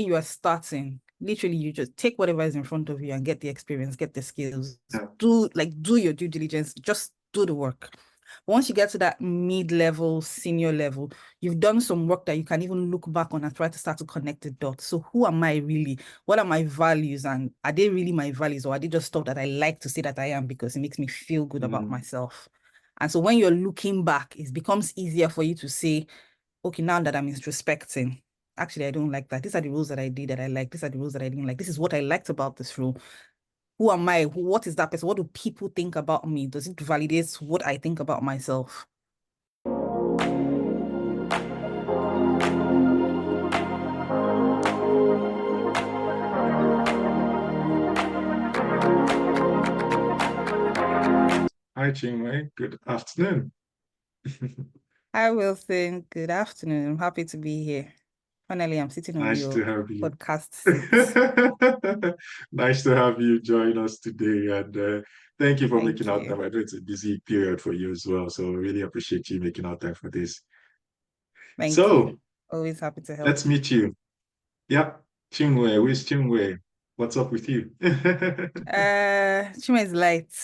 you are starting, literally you just take whatever is in front of you and get the experience, get the skills, do your due diligence, just do the work. Once you get to that mid-level, senior level, you've done some work that you can even look back on and try to start to connect the dots. So who am I really? What are my values? And are they really my values, or are they just stuff that I like to say that I am because it makes me feel good about myself? And so when you're looking back, it becomes easier for you to say, okay, now that I'm introspecting, actually, I don't like that. These are the rules that I did that I like. These are the rules that I didn't like. This is what I liked about this rule. Who am I? What is that person? What do people think about me? Does it validate what I think about myself? Hi, Chinwe. Good afternoon. Hi, Wilson. Good afternoon. I'm happy to be here. Finally, I'm sitting on Nice to your have you. podcast seat. Nice to have you join us today. And thank you for making Thank out you. time. I know it's a busy period for you as well. So really appreciate you making out time for this. Thank you. So Always happy to help. let's meet you. Yeah, Chinwe. Where's Chinwe? What's up with you? Chinwe is light.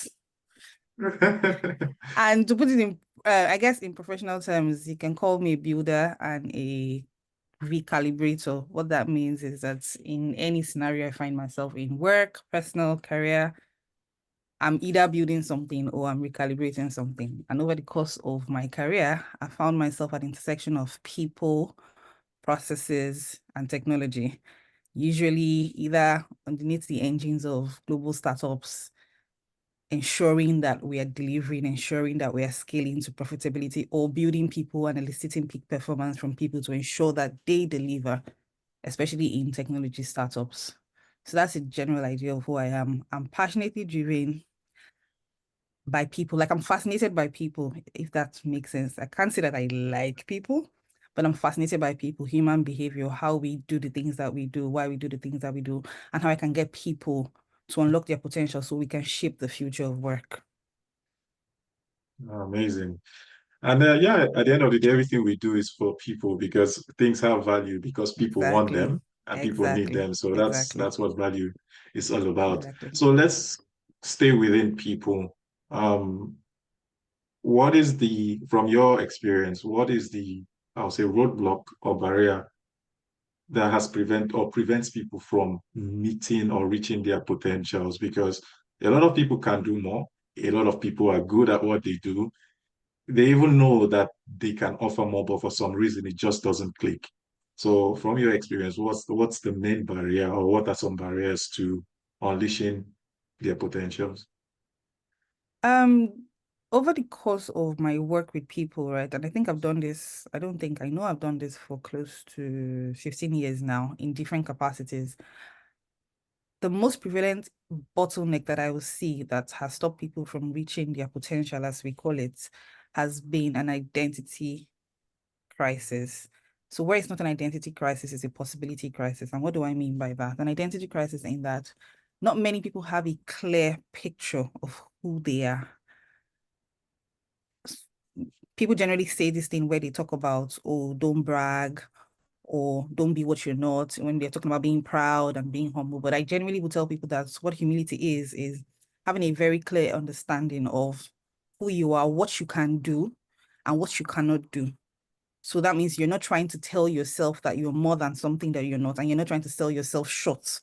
And to put it in, I guess in professional terms, you can call me a builder and a recalibrator. What that means is that in any scenario I find myself in, work, personal, career, I'm either building something or I'm recalibrating something. And over the course of my career, I found myself at the intersection of people, processes, and technology, usually either underneath the engines of global startups, ensuring that we are delivering, ensuring that we are scaling to profitability, or building people and eliciting peak performance from people to ensure that they deliver, especially in technology startups. So that's a general idea of who I am. I'm passionately driven by people. Like, I'm fascinated by people, if that makes sense. I can't say that I like people, but I'm fascinated by people, human behavior, how we do the things that we do, why we do the things that we do, and how I can get people to unlock their potential so we can shape the future of work. Amazing. And yeah, at the end of the day, everything we do is for people because things have value because people want Exactly. them and people need Exactly. them. So Exactly. that's what value is all about. Exactly. So let's stay within people. Um, what is the, from your experience, what is the, I'll say, roadblock or barrier that has prevents people from meeting or reaching their potentials? Because a lot of people can do more. A lot of people are good at what they do, they even know that they can offer more, but for some reason it just doesn't click. So from your experience, what's the main barrier or what are some barriers to unleashing their potentials? Um, Over the course of my work with people, right, and I think I've done this, I know I've done this for close to 15 years now in different capacities. The most prevalent bottleneck that I will see that has stopped people from reaching their potential, as we call it, has been an identity crisis. So where it's not an identity crisis, it's a possibility crisis. And what do I mean by that? An identity crisis in that not many people have a clear picture of who they are. People generally say this thing where they talk about, oh, don't brag or don't be what you're not, when they're talking about being proud and being humble. But I generally would tell people that what humility is having a very clear understanding of who you are, what you can do, and what you cannot do. So that means you're not trying to tell yourself that you're more than something that you're not, and you're not trying to sell yourself short.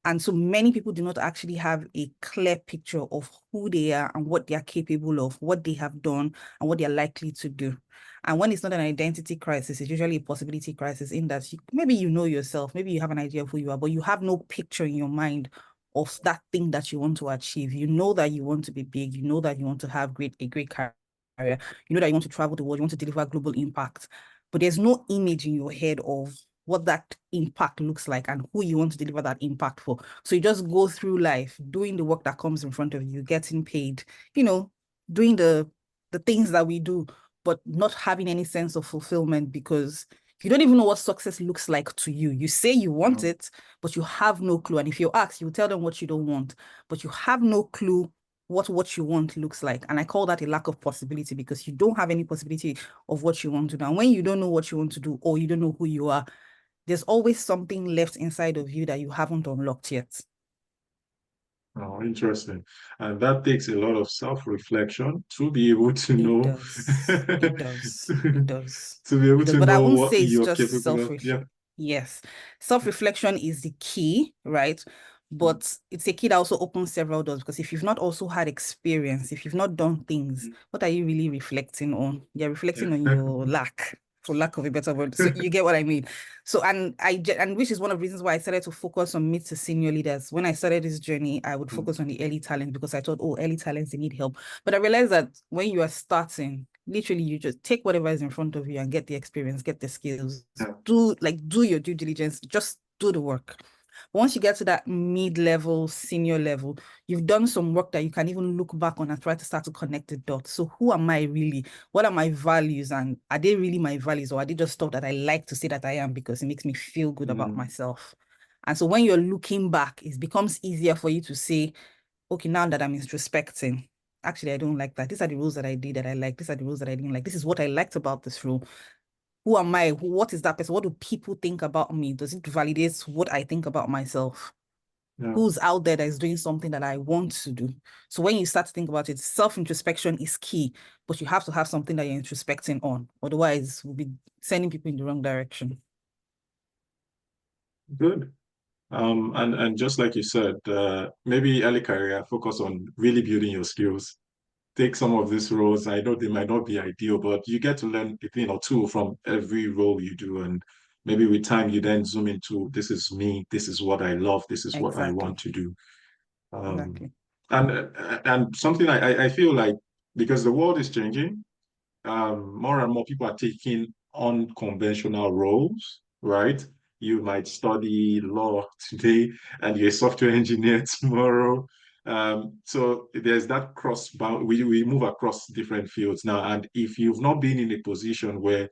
And so many people do not actually have a clear picture of who they are and what they are capable of, what they have done, and what they're likely to do. And when it's not an identity crisis, it's usually a possibility crisis in that maybe you know yourself, maybe you have an idea of who you are, but you have no picture in your mind of that thing that you want to achieve. You know that you want to be big. You know that you want to have a great career. You know that you want to travel the world. You want to deliver global impact. But there's no image in your head of what that impact looks like and who you want to deliver that impact for. So you just go through life doing the work that comes in front of you, getting paid, doing the things that we do, but not having any sense of fulfillment because you don't even know what success looks like to you. You say you want it, but you have no clue. And if you ask, you tell them what you don't want, but you have no clue what you want looks like. And I call that a lack of possibility because you don't have any possibility of what you want to do. And when you don't know what you want to do or you don't know who you are, there's always something left inside of you that you haven't unlocked yet. Oh, interesting. And that takes a lot of self-reflection to be able to It know does. It does. It does. to be able It does. to But I know won't what say it's you're just capable of. selfish. Yeah. Yes. Self-reflection is the key, right? But it's a key that also opens several doors because if you've not also had experience, if you've not done things, what are you really reflecting on? You're reflecting on your lack, for lack of a better word. So you get what I mean? So, and which is one of the reasons why I started to focus on mid to senior leaders. When I started this journey, I would focus on the early talent because I thought, oh, early talents, they need help. But I realized that when you are starting, literally you just take whatever is in front of you and get the experience, get the skills, Yeah. do your due diligence, just do the work. Once you get to that mid-level, senior level, you've done some work that you can even look back on and try to start to connect the dots. So who am I really? What are my values? And are they really my values, or are they just stuff that I like to say that I am because it makes me feel good about Mm, myself? And so when you're looking back, it becomes easier for you to say, okay, now that I'm introspecting, actually, I don't like that. These are the rules that I did that I like. These are the rules that I didn't like. This is what I liked about this rule. Who am I? What is that person? What do people think about me? Does it validate what I think about myself? yeah. Who's out there that is doing something that I want to do? So when you start to think about it, self-introspection is key, but you have to have something that you're introspecting on. Otherwise, we'll be sending people in the wrong direction. Good. And just like you said, maybe early career, focus on really building your skills. Take some of these roles. I know they might not be ideal, but you get to learn a thing or two from every role you do. And maybe with time, you then zoom into this is me, this is what I love, this is what I want Exactly. to do. Um, Exactly. and something I feel like because the world is changing, more and more people are taking unconventional roles, right? You might study law today and you're a software engineer tomorrow. So there's that cross bound, we move across different fields now. And if you've not been in a position where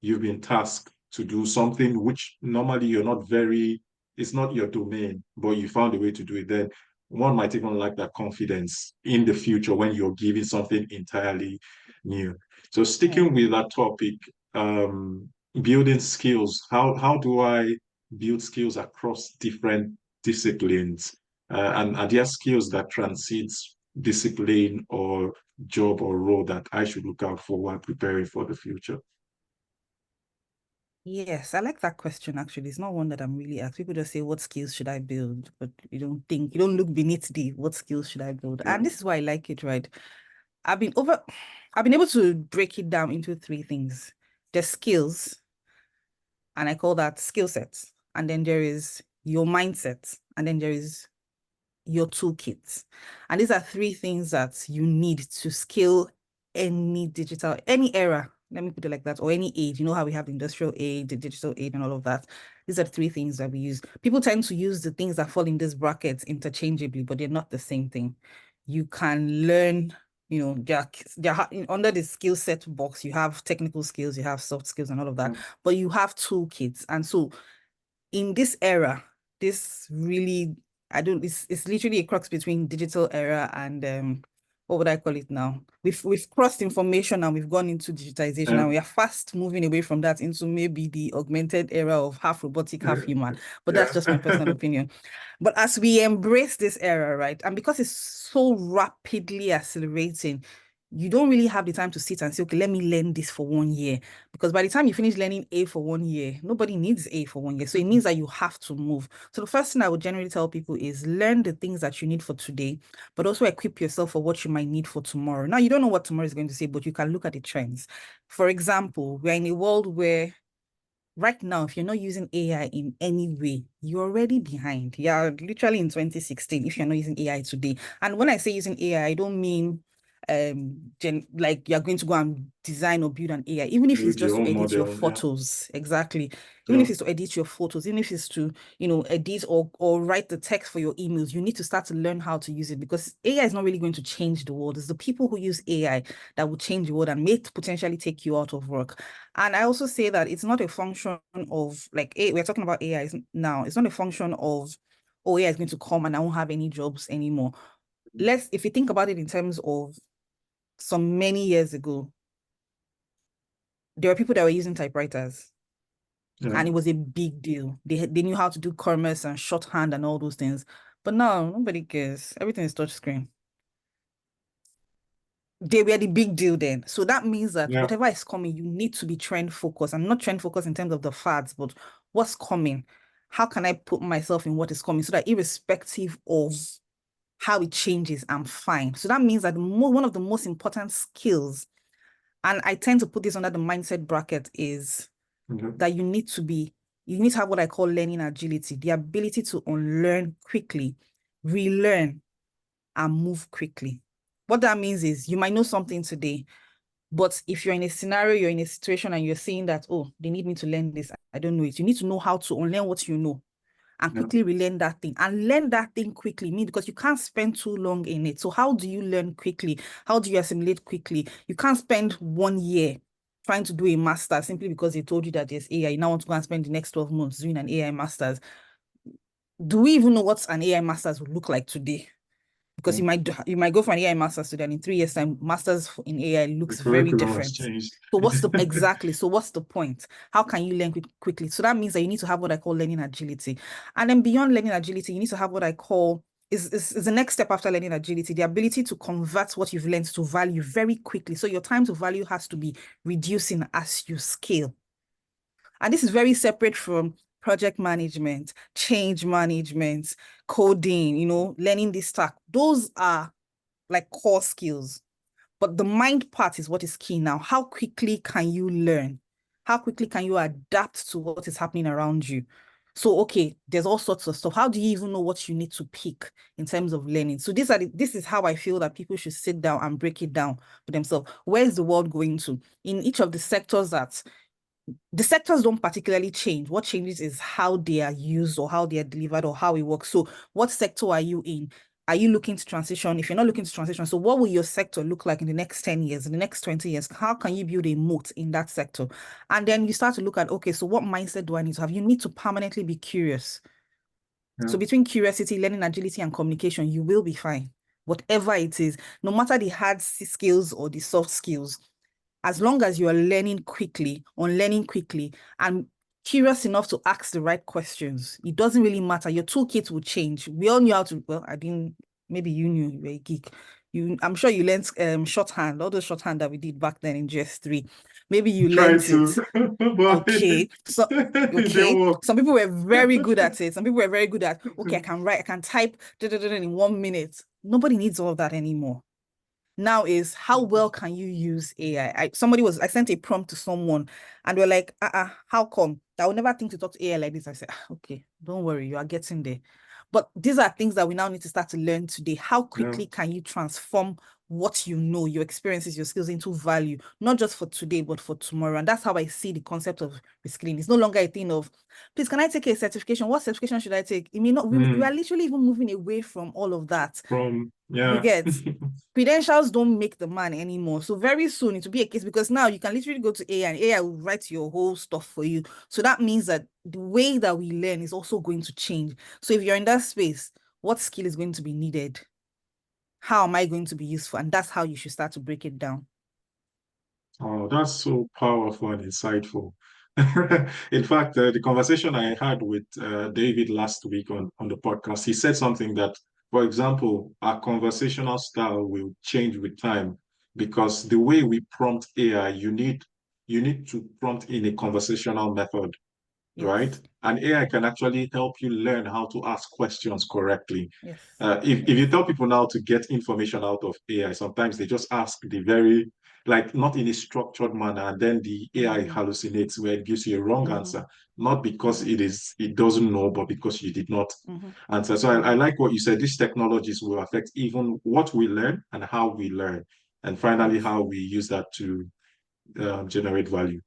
you've been tasked to do something which normally you're not very, it's not your domain, but you found a way to do it, then one might even lack that confidence in the future when you're giving something entirely new. So Yeah. sticking with that topic, building skills, how do I build skills across different disciplines? And are there skills that transcends discipline or job or role that I should look out for while preparing for the future? Yes, I like that question actually. It's not one that I'm really asked. People just say, what skills should I build? But you don't look beneath the what skills should I build? Yeah. And this is why I like it, right? I've been over, I've been able to break it down into three things. There's skills, and I call that skill sets. And then there is your mindset, and then there is your toolkit. And these are three things that you need to scale any digital, any era, let me put it like that, or any age. You know how we have the industrial age, the digital age, and all of that. These are the three things that we use. People tend to use the things that fall in this bracket interchangeably, but they're not the same thing. You can learn, under the skill set box, you have technical skills, you have soft skills, and all of that, but you have toolkits. And so in this era, this really, I don't, it's literally a crux between digital era and what would I call it now? We've crossed information and we've gone into digitization, and Yeah. we are fast moving away from that into maybe the augmented era of half robotic, half human. But that's Yeah. just my personal opinion. But as we embrace this era, right, and because it's so rapidly accelerating, you don't really have the time to sit and say, okay, let me learn this for 1 year. Because by the time you finish learning A for 1 year, nobody needs A for 1 year. So it means that you have to move. So the first thing I would generally tell people is learn the things that you need for today, but also equip yourself for what you might need for tomorrow. Now, you don't know what tomorrow is going to say, but you can look at the trends. For example, we're in a world where right now, if you're not using AI in any way, you're already behind. You're literally in 2016 if you're not using AI today. And when I say using AI, I don't mean like you're going to go and design or build an AI, even if it's Build your just to own edit your model. Yeah. photos. Exactly. Even Yeah. if it's to edit your photos, even if it's to, edit or write the text for your emails, you need to start to learn how to use it because AI is not really going to change the world. It's the people who use AI that will change the world and may potentially take you out of work. And I also say that it's not a function of like, we're talking about AI now. It's not a function of, oh, AI is going to come and I won't have any jobs anymore. If you think about it in terms of some many years ago, there were people that were using typewriters. Yeah. and it was a big deal. They knew how to do commerce and shorthand and all those things. But now nobody cares. Everything is touchscreen. They were the big deal then. So that means that Yeah. whatever is coming, you need to be trend focused. And not trend focused in terms of the fads, but what's coming. How can I put myself in what is coming so that irrespective of how it changes, I'm fine. So that means that one of the most important skills, and I tend to put this under the mindset bracket, is Okay. that you need to have what I call learning agility, the ability to unlearn quickly, relearn, and move quickly. What that means is you might know something today, but if you're in a scenario, you're in a situation and you're saying that, oh, they need me to learn this, I don't know it. You need to know how to unlearn what you know and Yeah. quickly relearn that thing and learn that thing quickly. Me, because you can't spend too long in it. So how do you learn quickly? How do you assimilate quickly? You can't spend 1 year trying to do a master simply because they told you that there's AI. You now want to go and spend the next 12 months doing an AI master's. Do we even know what an AI master's would look like today? Because Yeah. you might go for an AI master's today, and in 3 years' time, masters in AI The looks very curriculum has different. changed. So what's the point? How can you learn quickly? So that means that you need to have what I call learning agility. And then beyond learning agility, you need to have what I call is the next step after learning agility, the ability to convert what you've learned to value very quickly. So your time to value has to be reducing as you scale. And this is very separate from project management, change management, coding, learning this stack. Those are like core skills. But the mind part is what is key now. How quickly can you learn? How quickly can you adapt to what is happening around you? So, okay, there's all sorts of stuff. How do you even know what you need to pick in terms of learning? So this is how I feel that people should sit down and break it down for themselves. Where is the world going to? In each of the sectors that the sectors don't particularly change. What changes is how they are used or how they are delivered or how it works. So what sector are you in? Are you looking to transition? If you're not looking to transition, so what will your sector look like in the next 10 years, in the next 20 years? How can you build a moat in that sector? And then you start to look at, okay, so what mindset do I need to have? You need to permanently be curious. Yeah. So between curiosity, learning agility, and communication, you will be fine. Whatever it is, no matter the hard skills or the soft skills, as long as you are learning quickly, unlearning quickly, and curious enough to ask the right questions, it doesn't really matter. Your toolkit will change. We all knew how to, well, I didn't, maybe you knew, you were a geek. I'm sure you learned shorthand, all the shorthand that we did back then in GS3. Maybe you Try learned to, it. but Okay. So it didn't okay. work. Some people were very good at it. Some people were very good at, okay, I can write, I can type in 1 minute. Nobody needs all of that anymore. Now is how well can you use AI? I sent a prompt to someone and they're like, how come? I would never think to talk to AI like this. I said, okay, don't worry, you are getting there. But these are things that we now need to start to learn today. How Yeah. quickly can you transform what you know, your experiences, your skills into value, not just for today, but for tomorrow? And that's how I see the concept of reskilling. It's no longer a thing of, please, can I take a certification? What certification should I take? I mean, not, we Mm. are literally even moving away from all of that. From, You yeah. get credentials don't make the man anymore. So very soon it will be a case because now you can literally go to AI and AI will write your whole stuff for you. So that means that the way that we learn is also going to change. So if you're in that space, what skill is going to be needed? How am I going to be useful? And that's how you should start to break it down. Oh, that's so powerful and insightful. In fact, the conversation I had with David last week on the podcast, he said something that, for example, our conversational style will change with time because the way we prompt AI, you need to prompt in a conversational method, right? Yes. And AI can actually help you learn how to ask questions correctly. Yes. If you Yes. tell people now to get information out of AI, sometimes they just ask the very, like, not in a structured manner, and then the AI Mm-hmm. hallucinates where it gives you a wrong Mm-hmm. answer, not because Mm-hmm. it doesn't know, but because you did not Mm-hmm. answer. So I Mm-hmm. like what you said. These technologies will affect even what we learn and how we learn, and finally Yes. how we use that to generate value.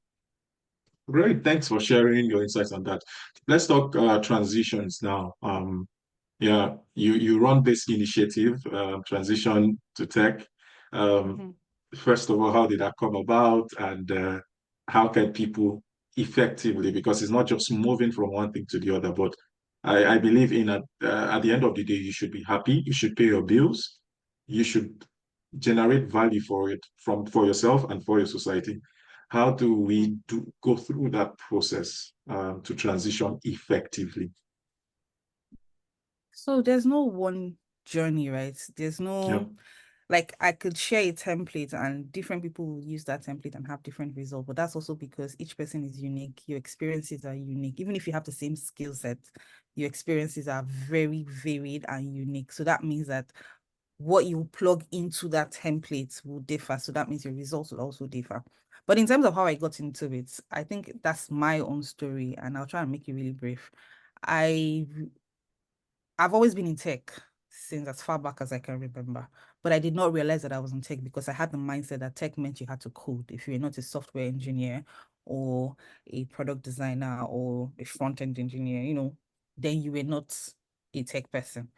Great. Thanks for sharing your insights on that. Let's talk transitions now. Yeah, you run this initiative, Transition to Tech. Um, Mm-hmm. First of all, how did that come about, and how can people effectively, because it's not just moving from one thing to the other, but I believe at the end of the day, you should be happy, you should pay your bills, you should generate value for it for yourself and for your society. How do Mm. we go through that process to transition effectively? So there's no one journey, right? There's Yeah. no, like, I could share a template and different people will use that template and have different results, but that's also because each person is unique. Your experiences are unique. Even if you have the same skill set, your experiences are very varied and unique. So that means that what you plug into that template will differ. So that means your results will also differ. But in terms of how I got into it, I think that's my own story, and I'll try and make it really brief. I I've always been in tech since as far back as I can remember, but I did not realize that I was in tech because I had the mindset that tech meant you had to code. If you're not a software engineer or a product designer or a front-end engineer, then you were not a tech person.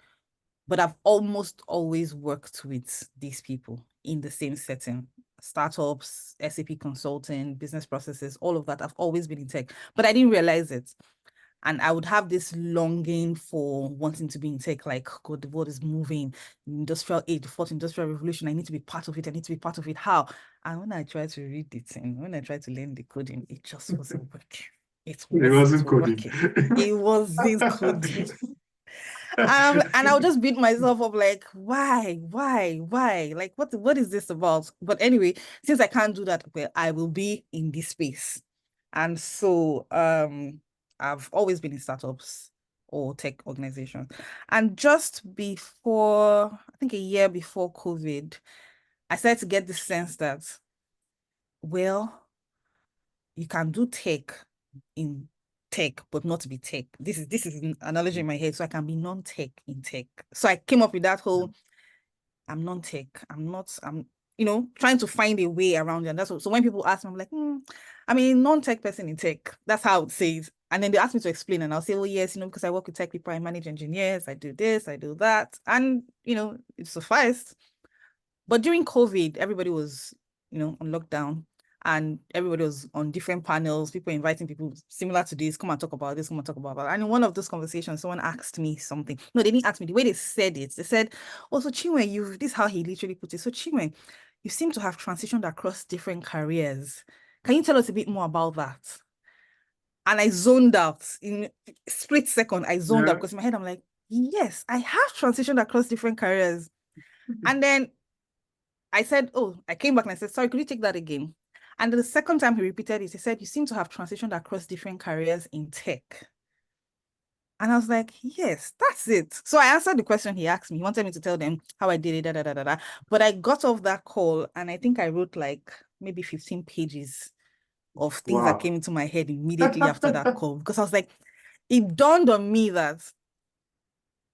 But I've almost always worked with these people in the same setting. Startups, SAP consulting, business processes, all of that. I've always been in tech, but I didn't realize it. And I would have this longing for wanting to be in tech, like, God, the world is moving, industrial age, the fourth industrial revolution. I need to be part of it. I need to be part of it. How? And when I tried to read it and when I tried to learn the coding, it just wasn't working. It It wasn't wasn't coding. working. It wasn't coding. And I'll just beat myself up like, why? Like, what is this about? But anyway, since I can't do that, well, I will be in this space. And so I've always been in startups or tech organizations. And just before, I think a year before COVID, I started to get the sense that, well, you can do tech in tech, but not be tech. This is an analogy in my head. So I can be non-tech in tech. So I came up with that whole I'm non-tech. I'm trying to find a way around it. And that's what, so when people ask me, I'm like, I'm a non-tech person in tech. That's how I would say it. And then they ask me to explain, and I'll say, well, yes, because I work with tech people, I manage engineers, I do this, I do that. And it sufficed. But during COVID, everybody was, on lockdown and everybody was on different panels, people inviting people similar to this, come and talk about this, come and talk about that. And in one of those conversations, someone asked me something. No, they didn't ask me. The way they said it, they said, oh, so Chinwe, this is how he literally put it. So Chinwe, you seem to have transitioned across different careers. Can you tell us a bit more about that? And I zoned out in a split second. I zoned out Yeah. because in my head, I'm like, yes, I have transitioned across different careers. And then I said, oh, I came back and I said, sorry, could you take that again? And the second time he repeated it, he said, you seem to have transitioned across different careers in tech. And I was like, yes, that's it. So I answered the question he asked me. He wanted me to tell them how I did it, da, da, da, da, da. But I got off that call and I think I wrote like maybe 15 pages of things that Wow. came into my head immediately after that call. Because I was like, it dawned on me that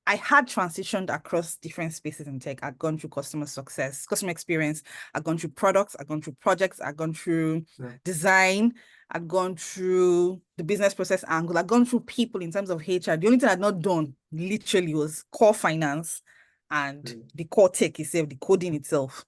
I had transitioned across different spaces in tech. I'd gone through customer success, customer experience. I'd gone through products. I'd gone through projects. I'd gone through Yeah. design. I'd gone through the business process angle. I'd gone through people in terms of HR. The only thing I'd not done literally was core finance and the core tech itself, the coding itself.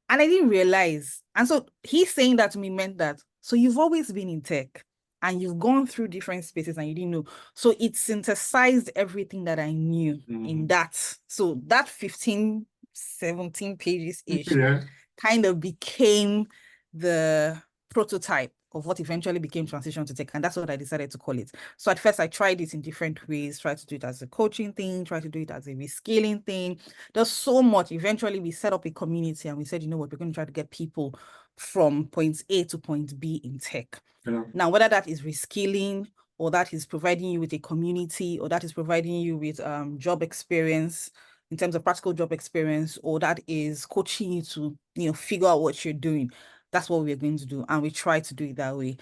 And I didn't realize. And so he's saying that to me meant that, so you've always been in tech and you've gone through different spaces and you didn't know. So it synthesized everything that I knew in Mhm. that. So that 15, 17 pages-ish Yeah. kind of became the prototype of what eventually became transition to tech. And that's what I decided to call it. So at first I tried it in different ways, tried to do it as a coaching thing, tried to do it as a reskilling thing. There's so much. Eventually we set up a community and we said, you know what, we're going to try to get people from point A to point B in tech. Yeah. Now, whether that is reskilling or that is providing you with a community or that is providing you with job experience in terms of practical job experience, or that is coaching you to, figure out what you're doing. That's what we're going to do. And we try to do it that way.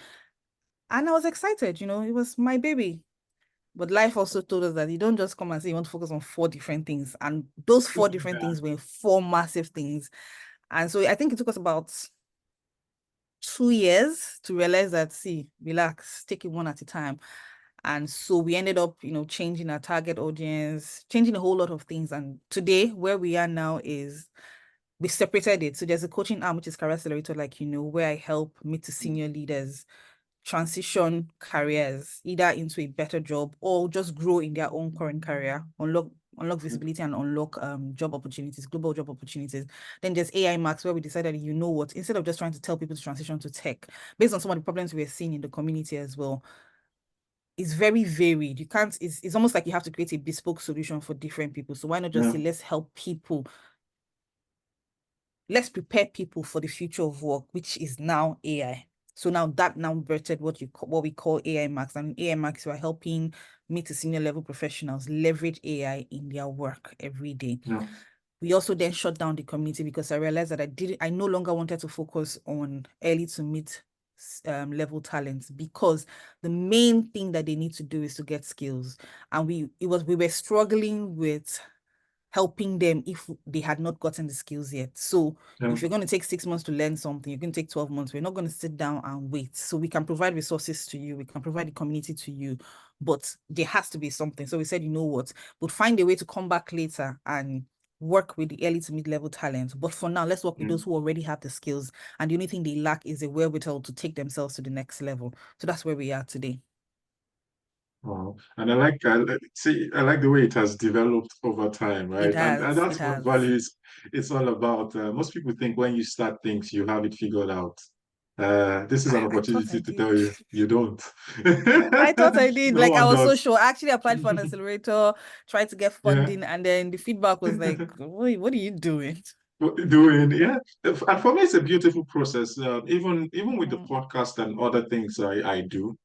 And I was excited, it was my baby. But life also told us that you don't just come and say you want to focus on 4 different things. And those 4 different Yeah. things were 4 massive things. And so I think it took us about 2 years to realize that, see, relax, take it one at a time. And so we ended up, changing our target audience, changing a whole lot of things. And today, where we are now is we separated it. So there's a coaching arm, which is Career Accelerator, like, where I help mid to senior leaders transition careers either into a better job or just grow in their own current career, unlock unlock visibility and unlock job opportunities, global job opportunities. Then there's AI Max, where we decided, you know what, instead of just trying to tell people to transition to tech, based on some of the problems we're seeing in the community as well, it's very varied. You can't, it's almost like you have to create a bespoke solution for different people. So why not just Yeah. say, let's help people, let's prepare people for the future of work, which is now AI. So now that now birthed what we call AI Max. And in AI Max, we are helping mid to senior level professionals leverage AI in their work every day. Yeah. We also then shut down the community because I realized that I no longer wanted to focus on early to mid level talents, because the main thing that they need to do is to get skills. And we were struggling with helping them if they had not gotten the skills yet. So Yeah. if you're going to take 6 months to learn something, you're going to take 12 months. We're not going to sit down and wait. So we can provide resources to you. We can provide the community to you, but there has to be something. So we said, you know what, we'll find a way to come back later and work with the early to mid-level talent. But for now, let's work with those who already have the skills. And the only thing they lack is a wherewithal to take themselves to the next level. So that's where we are today. Wow. And I like the way it has developed over time, right? And It that's what has. value is. It's all about. Most people think when you start things, you have it figured out. This is an I thought I opportunity to did. tell you you don't. I thought I did. No Like, I one was so does. sure. I actually applied for an accelerator, tried to get Yeah. funding, and then the feedback was like, what are you doing? Doing, yeah. And for me, it's a beautiful process. Even with the Mm, podcast and other things I do,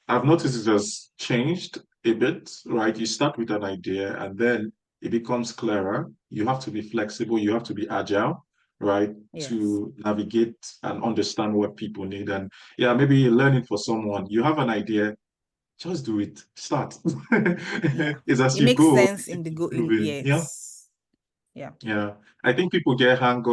I've noticed it has changed a bit, right? You start with an idea and then it becomes clearer. You have to be flexible, you have to be agile, right? yes. To navigate and understand what people need. And yeah, maybe you're learning for someone. You have an idea, just do it. Start. Yeah. It's as It you makes go, sense you in the keep go in. moving. Yeah. Yes. Yeah. Yeah, I think people get hung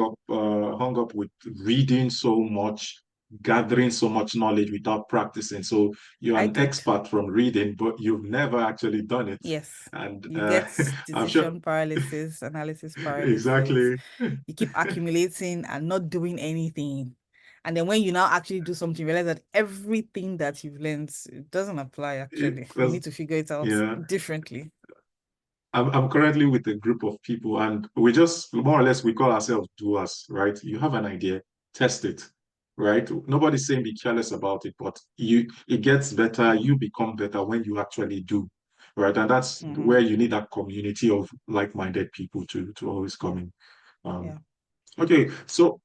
up with reading so much, gathering so much knowledge without practicing. So you're I an did. expert from reading, but you've never actually done it. Yes. And You get I'm sure decision paralysis, analysis paralysis. exactly, You keep accumulating and not doing anything. And then when you now actually do something, you realize that everything that you've learned, it doesn't apply it actually. You was need to figure it out yeah. differently. I'm currently with a group of people, and we just more or less we call ourselves doers, right? You have an idea, test it, right? Nobody's saying be careless about it, but it gets better, Mm, you become better when you actually do, right? And that's mm-hmm. where you need that community of like-minded people to always come in. Um, Yeah. okay, so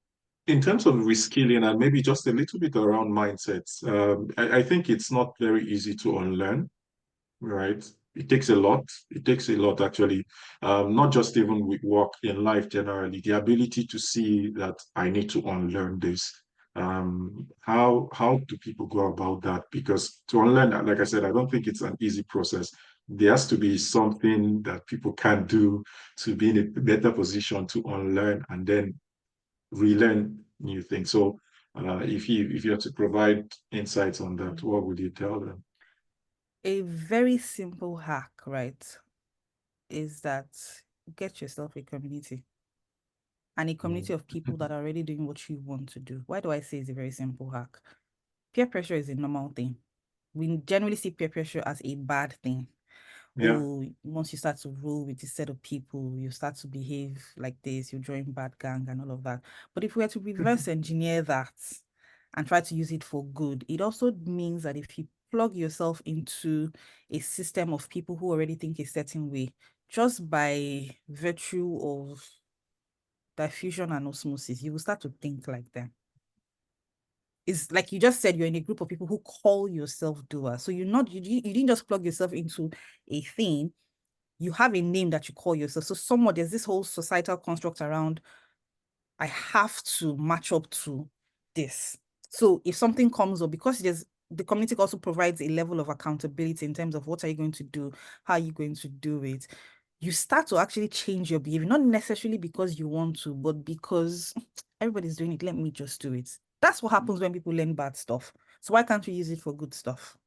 in terms of reskilling and maybe just a little bit around mindsets, I think it's not very easy to unlearn, right? It takes a lot. It takes a lot, actually. Not just even with work in life generally. The ability to see that I need to unlearn this. How do people go about that? Because to unlearn, like I said, I don't think it's an easy process. There has to be something that people can do to be in a better position to unlearn and then relearn new things. So, if you have to provide insights on that, Mm. what would you tell them? A very simple hack, right, is that get yourself a community, and a Mm. community of people that are already doing what you want to do. Why do I say it's a very simple hack? Peer pressure is a normal thing. We generally see peer pressure as a bad thing. Yeah. Oh, once you start to roll with this set of people, you start to behave like this, you join bad gang and all of that. But if we were to reverse engineer that and try to use it for good, it also means that if you plug yourself into a system of people who already think a certain way, just by virtue of diffusion and osmosis, you will start to think like them. It's like you just said, you're in a group of people who call yourself doer. So you didn't just plug yourself into a thing. You have a name that you call yourself. So somewhat there's this whole societal construct around, I have to match up to this. So if something comes up, because there's the community also provides a level of accountability in terms of what are you going to do, how are you going to do it, you start to actually change your behavior, not necessarily because you want to, but because everybody's doing it. Let me just do it. That's what happens when people learn bad stuff. So why can't we use it for good stuff?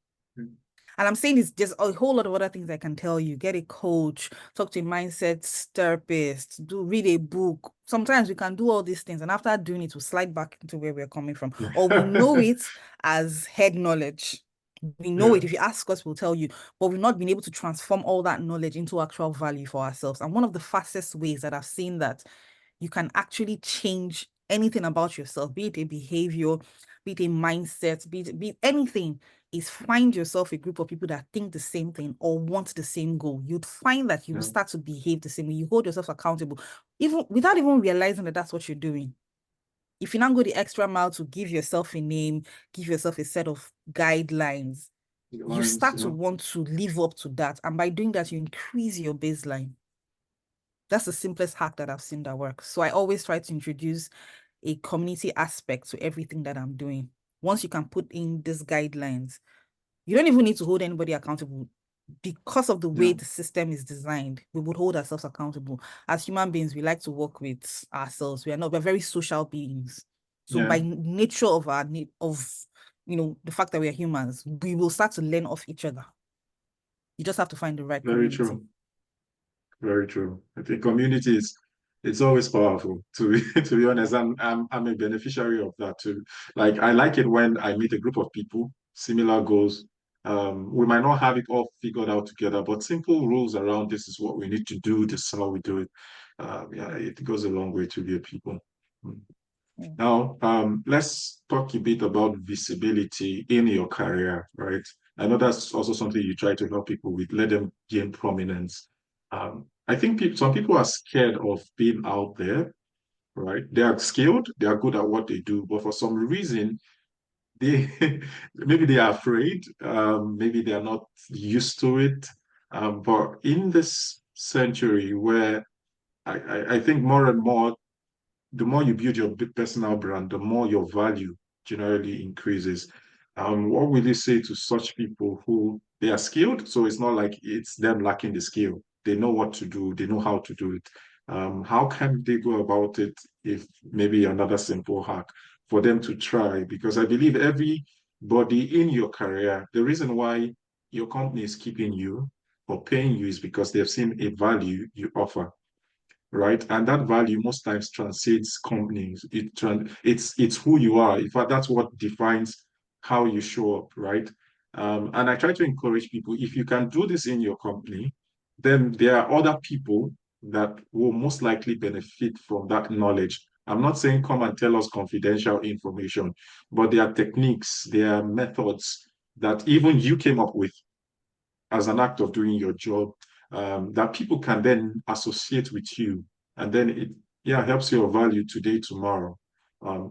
And I'm saying it's just a whole lot of other things I can tell you. Get a coach, talk to a mindset therapist, read a book. Sometimes we can do all these things, and after doing it, we'll slide back into where we're coming from, or we know it as head knowledge. We know Yeah. it. If you ask us, we'll tell you, but we've not been able to transform all that knowledge into actual value for ourselves. And one of the fastest ways that I've seen that you can actually change anything about yourself, be it a behavior, be it a mindset, be it anything, is find yourself a group of people that think the same thing or want the same goal. You'd find that you will Yeah. start to behave the same way. You hold yourself accountable, even without even realizing that that's what you're doing. If you now go the extra mile to give yourself a name, give yourself a set of guidelines, The you lines, start to yeah. want to live up to that. And by doing that, you increase your baseline. That's the simplest hack that I've seen that works. So I always try to introduce a community aspect to everything that I'm doing. Once you can put in these guidelines, you don't even need to hold anybody accountable. Because of the way Yeah. the system is designed, we would hold ourselves accountable. As human beings, we like to work with ourselves. We're very social beings. So Yeah. by nature of the fact that we are humans, we will start to learn off each other. You just have to find the right Very community. true. Very true. I think community is it's always powerful to be to be honest. I'm a beneficiary of that too. Like I like it when I meet a group of people, similar goals. We might not have it all figured out together, but simple rules around this is what we need to do, this is how we do it. Yeah, it goes a long way to be a people. Mm. Yeah. Now, let's talk a bit about visibility in your career, right? I know that's also something you try to help people with, let them gain prominence. I think some people are scared of being out there, right? They are skilled, they are good at what they do, but for some reason, they maybe they are afraid, maybe they are not used to it. But in this century where I think more and more the more you build your personal brand, the more your value generally increases. What will you say to such people who they are skilled? So it's not like it's them lacking the skill. They know what to do, they know how to do it. How can they go about it if maybe another simple hack for them to try? Because I believe everybody in your career, the reason why your company is keeping you or paying you is because they've seen a value you offer, right? And that value most times transcends companies. It's who you are. In fact, that's what defines how you show up, right? And I try to encourage people, if you can do this in your company, then there are other people that will most likely benefit from that knowledge. I'm not saying come and tell us confidential information, but there are techniques, there are methods that even you came up with as an act of doing your job, that people can then associate with you. And then it, yeah, helps your value today, tomorrow.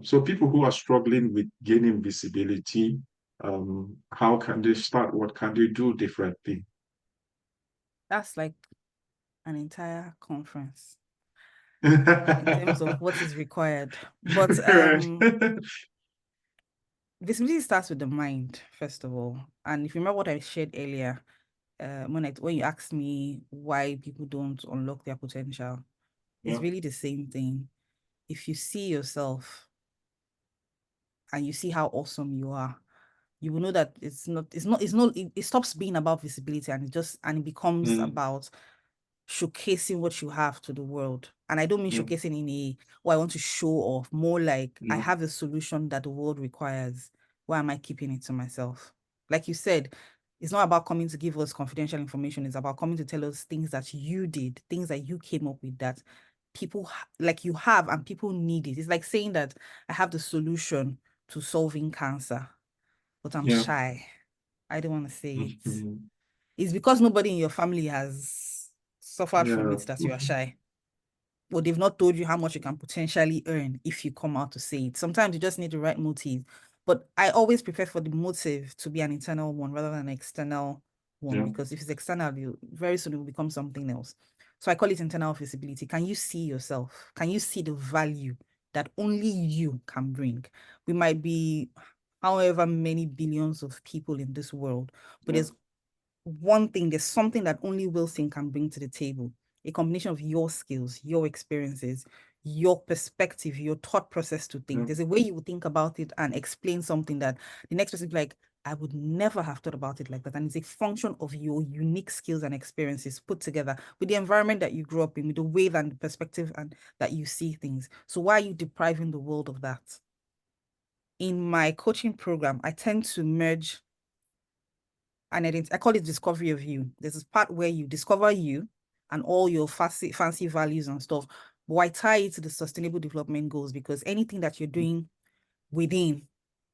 So people who are struggling with gaining visibility, how can they start? What can they do differently? That's like an entire conference in terms of what is required. But Right. visibility starts with the mind, first of all. And if you remember what I shared earlier, when you asked me why people don't unlock their potential, it's Yeah. really the same thing. If you see yourself and you see how awesome you are, you will know that it stops being about visibility and it becomes Mm, about showcasing what you have to the world. And I don't mean yeah. showcasing in I want to show off, more like I Yeah. have a solution that the world requires. Why am I keeping it to myself? Like you said, it's not about coming to give us confidential information. It's about coming to tell us things that you did, things that you came up with that people like you have and people need it. It's like saying that I have the solution to solving cancer, but I'm Yeah. shy. I don't want to say it. Mhm. It's because nobody in your family has suffered from Yeah. it that you are shy. Or they've not told you how much you can potentially earn if you come out to say it. Sometimes you just need the right motive. But I always prefer for the motive to be an internal one rather than an external one, Yeah. because if it's external, very soon it will become something else. So I call it internal visibility. Can you see yourself? Can you see the value that only you can bring? We might be however many billions of people in this world, but Yeah. there's something that only Wilson can bring to the table. A combination of your skills, your experiences, your perspective, your thought process to think. Yeah. There's a way you would think about it and explain something that the next person will be like, I would never have thought about it like that. And it's a function of your unique skills and experiences put together with the environment that you grew up in, with the way and the perspective and that you see things. So why are you depriving the world of that? In my coaching program, I tend to merge an identity. I call it discovery of you. There's this part where you discover you and all your fancy values and stuff. But I tie it to the sustainable development goals because anything that you're doing within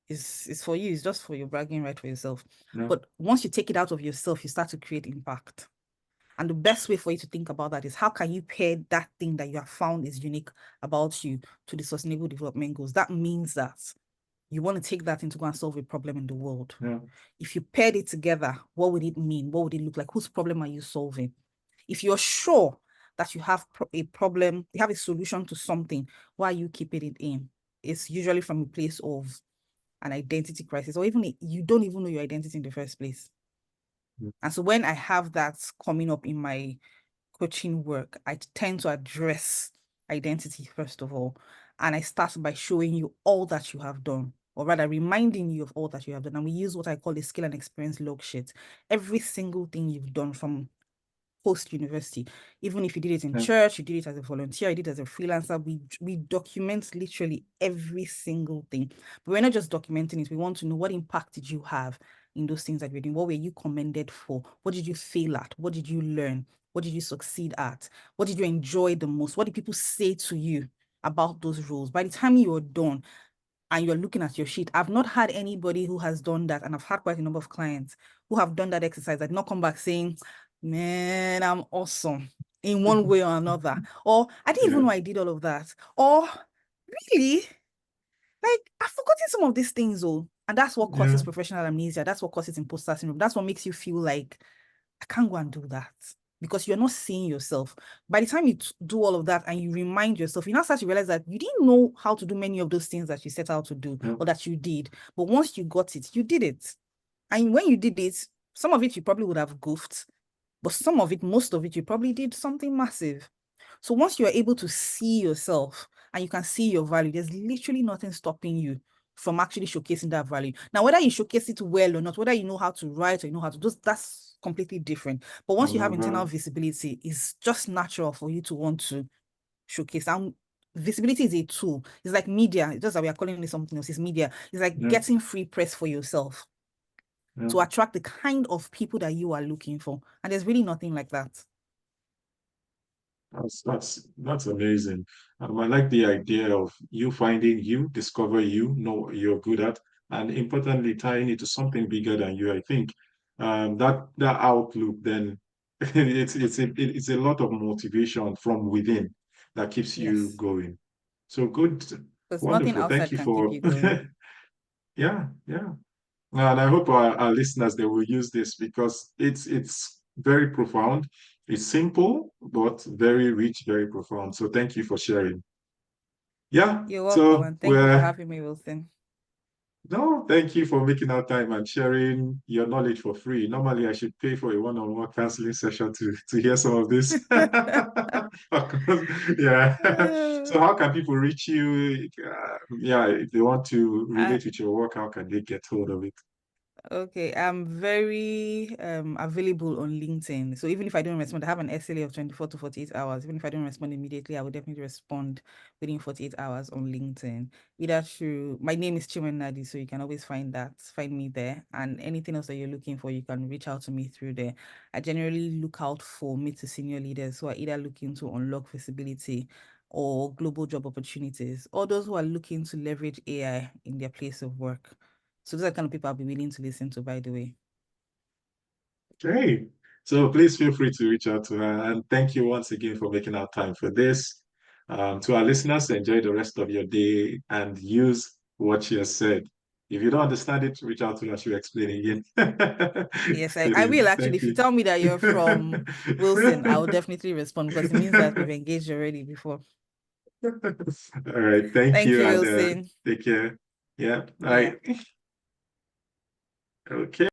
is for you. It's just for your bragging right for yourself. Yeah. But once you take it out of yourself, you start to create impact. And the best way for you to think about that is how can you pair that thing that you have found is unique about you to the sustainable development goals? That means that you want to take that into go and solve a problem in the world. Yeah. If you paired it together, what would it mean? What would it look like? Whose problem are you solving? If you're sure that you have a problem, you have a solution to something, why are you keeping it in? It's usually from a place of an identity crisis, or even you don't even know your identity in the first place. And so when I have that coming up in my coaching work, I tend to address identity first of all. And I start by showing you all that you have done, or rather reminding you of all that you have done. And we use what I call a skill and experience log sheet. Every single thing you've done from post-university, even if you did it in Yeah. church, you did it as a volunteer, you did it as a freelancer, we document literally every single thing. But we're not just documenting it, we want to know what impact did you have in those things that you're doing. What were you commended for? What did you fail at? What did you learn? What did you succeed at? What did you enjoy the most? What did people say to you about those roles? By the time you're done and you're looking at your sheet, I've not had anybody who has done that, and I've had quite a number of clients who have done that exercise that not come back saying, man, I'm awesome in one way or another. Or I didn't even Yeah. know I did all of that. Or really, like I've forgotten some of these things, oh. And that's what causes Yeah. professional amnesia. That's what causes imposter syndrome. That's what makes you feel like I can't go and do that because you're not seeing yourself. By the time you do all of that and you remind yourself, you now start to realize that you didn't know how to do many of those things that you set out to do Yeah. or that you did. But once you got it, you did it. And when you did it, some of it you probably would have goofed, but some of it, most of it, you probably did something massive. So once you're able to see yourself and you can see your value, there's literally nothing stopping you from actually showcasing that value. Now, whether you showcase it well or not, whether you know how to write or you know how to do, that's completely different. But I once you have love internal that. visibility, it's just natural for you to want to showcase. And visibility is a tool. It's like media. It's just that we are calling it something else. It's media. It's like Yeah. getting free press for yourself Yeah. to attract the kind of people that you are looking for. And there's really nothing like that. That's amazing. I like the idea of you finding you, discover you, know what you're good at, and importantly tying it to something bigger than you. I think that outlook then it's a lot of motivation from within that keeps you Yes. going. So good, Because nothing wonderful. Thank outside you can keep for you going. yeah, yeah. And I hope our listeners they will use this because it's very profound. It's simple but very rich, very profound. So thank you for sharing. Yeah. You're welcome, So and thank you for we're having me, Wilson. no, thank you for making our time and sharing your knowledge for free. Normally, I should pay for a one-on-one counseling session to hear some of this. Of course, yeah. So how can people reach you? Yeah, if they want to Uh, relate with your work, how can they get hold of it? Okay, I'm very available on LinkedIn. So even if I don't respond, I have an SLA of 24 to 48 hours. Even if I don't respond immediately, I will definitely respond within 48 hours on LinkedIn. Either through my name is Chinwe Nnadi, so you can always find me there. And anything else that you're looking for, you can reach out to me through there. I generally look out for mid to senior leaders who are either looking to unlock visibility or global job opportunities, or those who are looking to leverage AI in their place of work. So those are the kind of people I'll be willing to listen to, by the way. Okay. So please feel free to reach out to her. And thank you once again for making our time for this. To our listeners, enjoy the rest of your day and use what she has said. If you don't understand it, reach out to her. She'll explain again. Yes, I will Brilliant. actually. Thank If you you. tell me that you're from Wilson, I will definitely respond because it means that we've engaged already before. All right. Thank Thank you. you, And Wilson. take care. Yeah. Yeah. Bye. Okay.